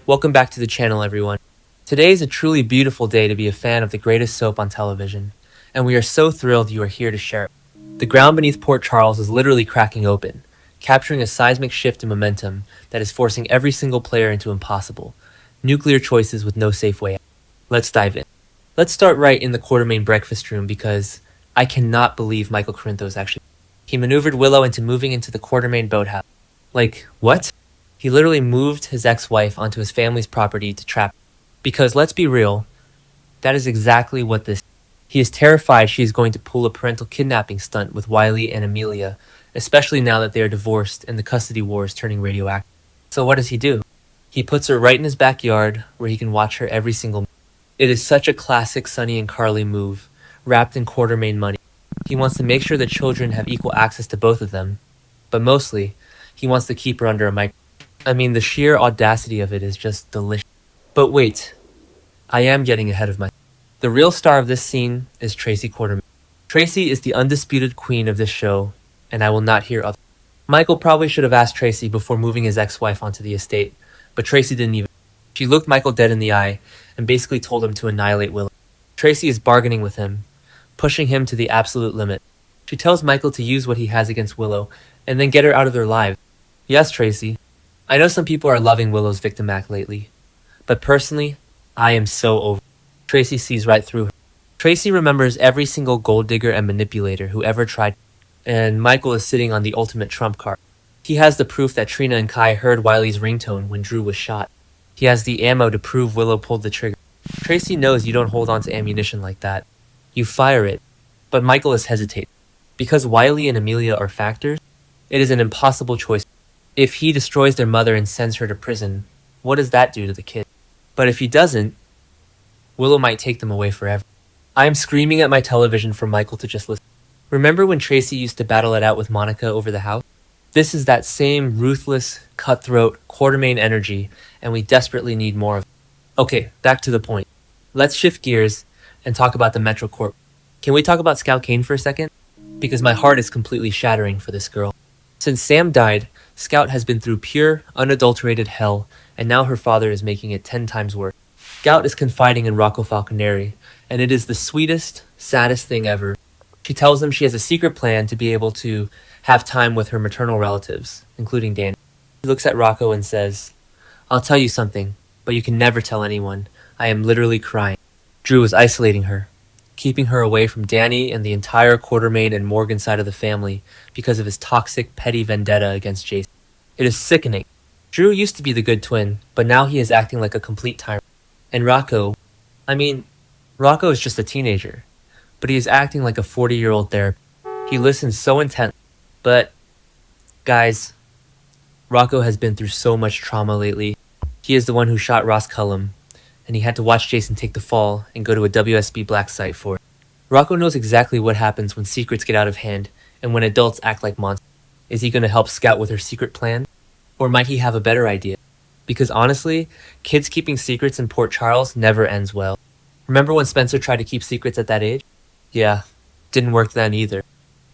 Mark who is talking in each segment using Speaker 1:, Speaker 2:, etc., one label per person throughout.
Speaker 1: Welcome back to the channel, everyone. Today is a truly beautiful day to be a fan of the greatest soap on television, and we are so thrilled you are here to share it. The ground beneath Port Charles is literally cracking open, capturing a seismic shift in momentum that is forcing every single player into impossible, nuclear choices with no safe way out. Let's dive in. Let's start right in the Quartermain breakfast room because I cannot believe Michael Corinthos actually. He maneuvered Willow into moving into the Quartermain boathouse. Like, what? He literally moved his ex-wife onto his family's property to trap her. Because let's be real, that is exactly what this is. He is terrified she is going to pull a parental kidnapping stunt with Wiley and Amelia, especially now that they are divorced and the custody war is turning radioactive. So what does he do? He puts her right in his backyard where he can watch her every single minute. It is such a classic Sonny and Carly move, wrapped in Quartermain money. He wants to make sure the children have equal access to both of them, but mostly, he wants to keep her under a microscope. I mean, the sheer audacity of it is just delicious. But wait, I am getting ahead of myself. The real star of this scene is Tracy Quartermain. Tracy is the undisputed queen of this show, and I will not hear other. Michael probably should have asked Tracy before moving his ex-wife onto the estate, but Tracy didn't even. She looked Michael dead in the eye and basically told him to annihilate Willow. Tracy is bargaining with him, pushing him to the absolute limit. She tells Michael to use what he has against Willow and then get her out of their lives. Yes, Tracy. I know some people are loving Willow's victim act lately, but personally, I am so over it. Tracy sees right through her. Tracy remembers every single gold digger and manipulator who ever tried, and Michael is sitting on the ultimate trump card. He has the proof that Trina and Kai heard Wiley's ringtone when Drew was shot. He has the ammo to prove Willow pulled the trigger. Tracy knows you don't hold on to ammunition like that. You fire it, but Michael is hesitating. Because Wiley and Amelia are factors, it is an impossible choice. If he destroys their mother and sends her to prison, what does that do to the kid? But if he doesn't, Willow might take them away forever. I am screaming at my television for Michael to just listen. Remember when Tracy used to battle it out with Monica over the house? This is that same ruthless, cutthroat, Quartermain energy, and we desperately need more of it. Okay, back to the point. Let's shift gears and talk about the Metro Corp. Can we talk about Scout Kane for a second? Because my heart is completely shattering for this girl. Since Sam died, Scout has been through pure, unadulterated hell, and now her father is making it 10 times worse. Scout is confiding in Rocco Falconeri, and it is the sweetest, saddest thing ever. She tells him she has a secret plan to be able to have time with her maternal relatives, including Danny. He looks at Rocco and says, "I'll tell you something, but you can never tell anyone. I am literally crying." Drew is isolating her, keeping her away from Danny and the entire Quartermain and Morgan side of the family because of his toxic, petty vendetta against Jason. It is sickening. Drew used to be the good twin, but now he is acting like a complete tyrant. And Rocco is just a teenager, but he is acting like a 40-year-old therapist. He listens so intently. But, guys, Rocco has been through so much trauma lately. He is the one who shot Ross Cullum, and he had to watch Jason take the fall and go to a WSB black site for it. Rocco knows exactly what happens when secrets get out of hand and when adults act like monsters. Is he going to help Scout with her secret plan? Or might he have a better idea? Because honestly, kids keeping secrets in Port Charles never ends well. Remember when Spencer tried to keep secrets at that age? Yeah, didn't work then either.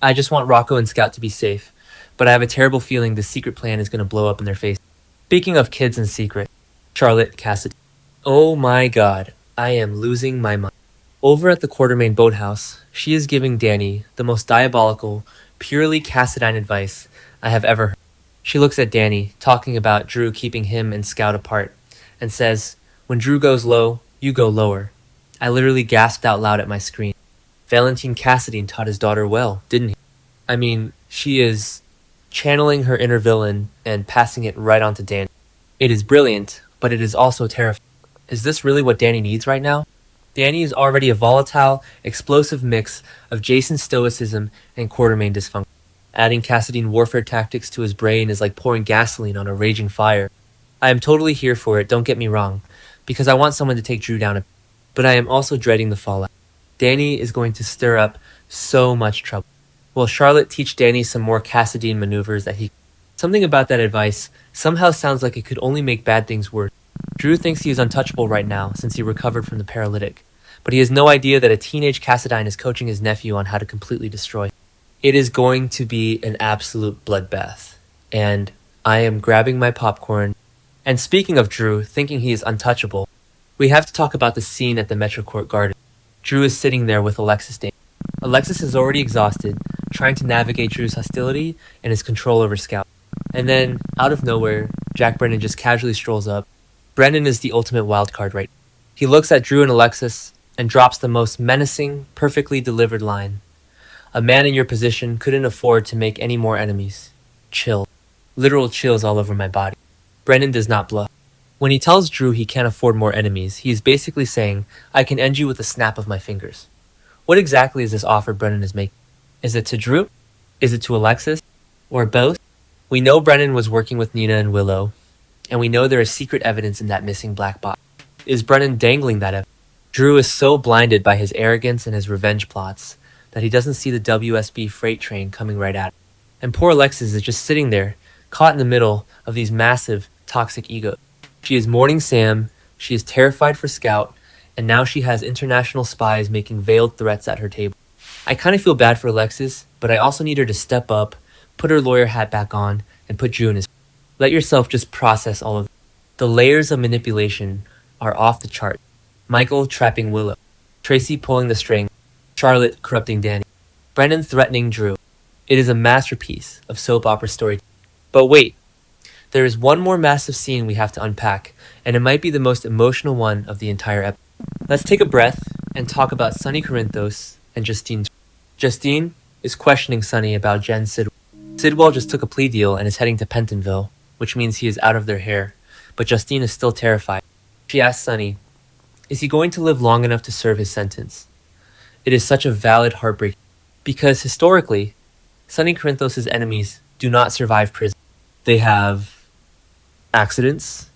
Speaker 1: I just want Rocco and Scout to be safe, but I have a terrible feeling the secret plan is going to blow up in their face. Speaking of kids and secret, Charlotte Cassadine. Oh my god, I am losing my mind. Over at the Quartermain boathouse, she is giving Danny the most diabolical, purely Cassadine advice I have ever heard. She looks at Danny, talking about Drew keeping him and Scout apart, and says, "When Drew goes low, you go lower." I literally gasped out loud at my screen. Valentine Cassadine taught his daughter well, didn't he? I mean, she is channeling her inner villain and passing it right on to Danny. It is brilliant, but it is also terrifying. Is this really what Danny needs right now? Danny is already a volatile, explosive mix of Jason's stoicism and Quartermain dysfunction. Adding Cassadine warfare tactics to his brain is like pouring gasoline on a raging fire. I am totally here for it, don't get me wrong, because I want someone to take Drew down, but I am also dreading the fallout. Danny is going to stir up so much trouble. Will Charlotte teach Danny some more Cassadine maneuvers that he... Something about that advice somehow sounds like it could only make bad things worse. Drew thinks he is untouchable right now since he recovered from the paralytic, but he has no idea that a teenage Cassadine is coaching his nephew on how to completely destroy him. It is going to be an absolute bloodbath, and I am grabbing my popcorn And speaking of Drew, thinking he is untouchable, we have to talk about the scene at the Metro Court Garden. Drew is sitting there with Alexis Dane. Alexis is already exhausted, trying to navigate Drew's hostility and his control over Scout. And then, out of nowhere, Jack Brennan just casually strolls up. Brennan is the ultimate wildcard right now. He looks at Drew and Alexis and drops the most menacing, perfectly delivered line. A man in your position couldn't afford to make any more enemies. Chill. Literal chills all over my body. Brennan does not bluff. When he tells Drew he can't afford more enemies, he is basically saying, I can end you with a snap of my fingers. What exactly is this offer Brennan is making? Is it to Drew? Is it to Alexis? Or both? We know Brennan was working with Nina and Willow, and we know there is secret evidence in that missing black box. Is Brennan dangling that evidence? Drew is so blinded by his arrogance and his revenge plots that he doesn't see the WSB freight train coming right at him. And poor Alexis is just sitting there, caught in the middle of these massive, toxic egos. She is mourning Sam, she is terrified for Scout, and now she has international spies making veiled threats at her table. I kind of feel bad for Alexis, but I also need her to step up, put her lawyer hat back on, and put Drew in his... Let yourself just process all of it. The layers of manipulation are off the chart. Michael trapping Willow, Tracy pulling the string, Charlotte corrupting Danny, Brennan threatening Drew. It is a masterpiece of soap opera storytelling. But wait, there is one more massive scene we have to unpack, and it might be the most emotional one of the entire episode. Let's take a breath and talk about Sonny Corinthos and Justine. Justine is questioning Sonny about Jen Sidwell. Sidwell just took a plea deal and is heading to Pentonville, which means he is out of their hair, but Justine is still terrified. She asks Sonny, is he going to live long enough to serve his sentence? It is such a valid heartbreak, because historically, Sonny Corinthos' enemies do not survive prison. They have accidents,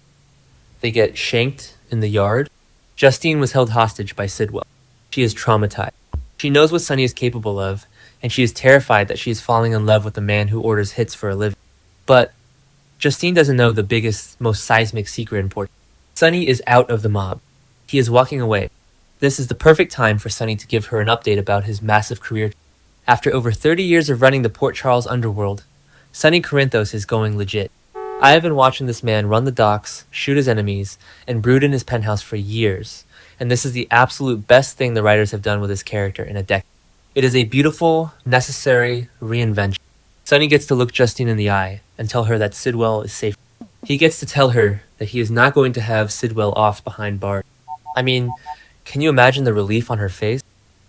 Speaker 1: they get shanked in the yard. Justine was held hostage by Sidwell. She is traumatized. She knows what Sonny is capable of, and she is terrified that she is falling in love with the man who orders hits for a living. But Justine doesn't know the biggest, most seismic secret in Port. Sonny is out of the mob. He is walking away. This is the perfect time for Sonny to give her an update about his massive career. After over 30 years of running the Port Charles underworld, Sonny Corinthos is going legit. I have been watching this man run the docks, shoot his enemies, and brood in his penthouse for years, and this is the absolute best thing the writers have done with his character in a decade. It is a beautiful, necessary reinvention. Sonny gets to look Justine in the eye and tell her that Sidwell is safe. He gets to tell her that he is not going to have Sidwell off behind bars. I mean, can you imagine the relief on her face?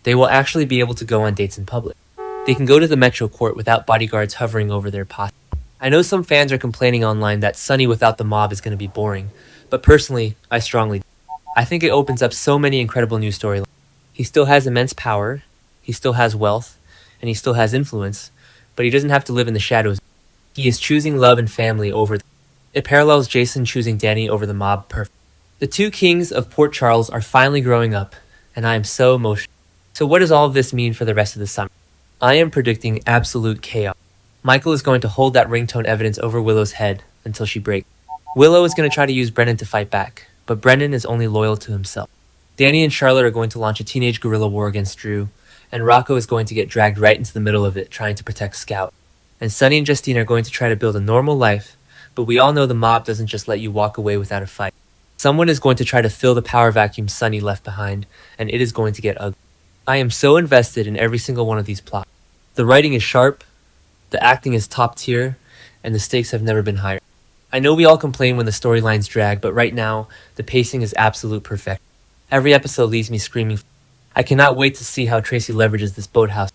Speaker 1: They will actually be able to go on dates in public. They can go to the Metro Court without bodyguards hovering over their posse. I know some fans are complaining online that Sonny without the mob is going to be boring, but personally, I think it opens up so many incredible new storylines. He still has immense power, he still has wealth, and he still has influence, but he doesn't have to live in the shadows. He is choosing love and family over It parallels Jason choosing Danny over the mob perfect. The two kings of Port Charles are finally growing up, and I am so emotional. So what does all of this mean for the rest of the summer? I am predicting absolute chaos. Michael is going to hold that ringtone evidence over Willow's head until she breaks. Willow is going to try to use Brennan to fight back, but Brennan is only loyal to himself. Danny and Charlotte are going to launch a teenage guerrilla war against Drew, and Rocco is going to get dragged right into the middle of it, trying to protect Scout. And Sonny and Justine are going to try to build a normal life, but we all know the mob doesn't just let you walk away without a fight. Someone is going to try to fill the power vacuum Sonny left behind, and it is going to get ugly. I am so invested in every single one of these plots. The writing is sharp, the acting is top tier, and the stakes have never been higher. I know we all complain when the storylines drag, but right now, the pacing is absolute perfection. Every episode leaves me screaming. I cannot wait to see how Tracy leverages this boathouse.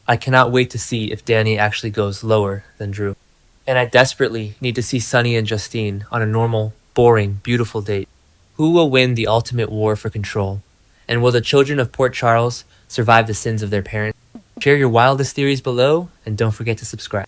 Speaker 1: I cannot wait to see if Danny actually goes lower than Drew. And I desperately need to see Sonny and Justine on a normal, boring, beautiful date. Who will win the ultimate war for control? And will the children of Port Charles survive the sins of their parents? Share your wildest theories below, and don't forget to subscribe.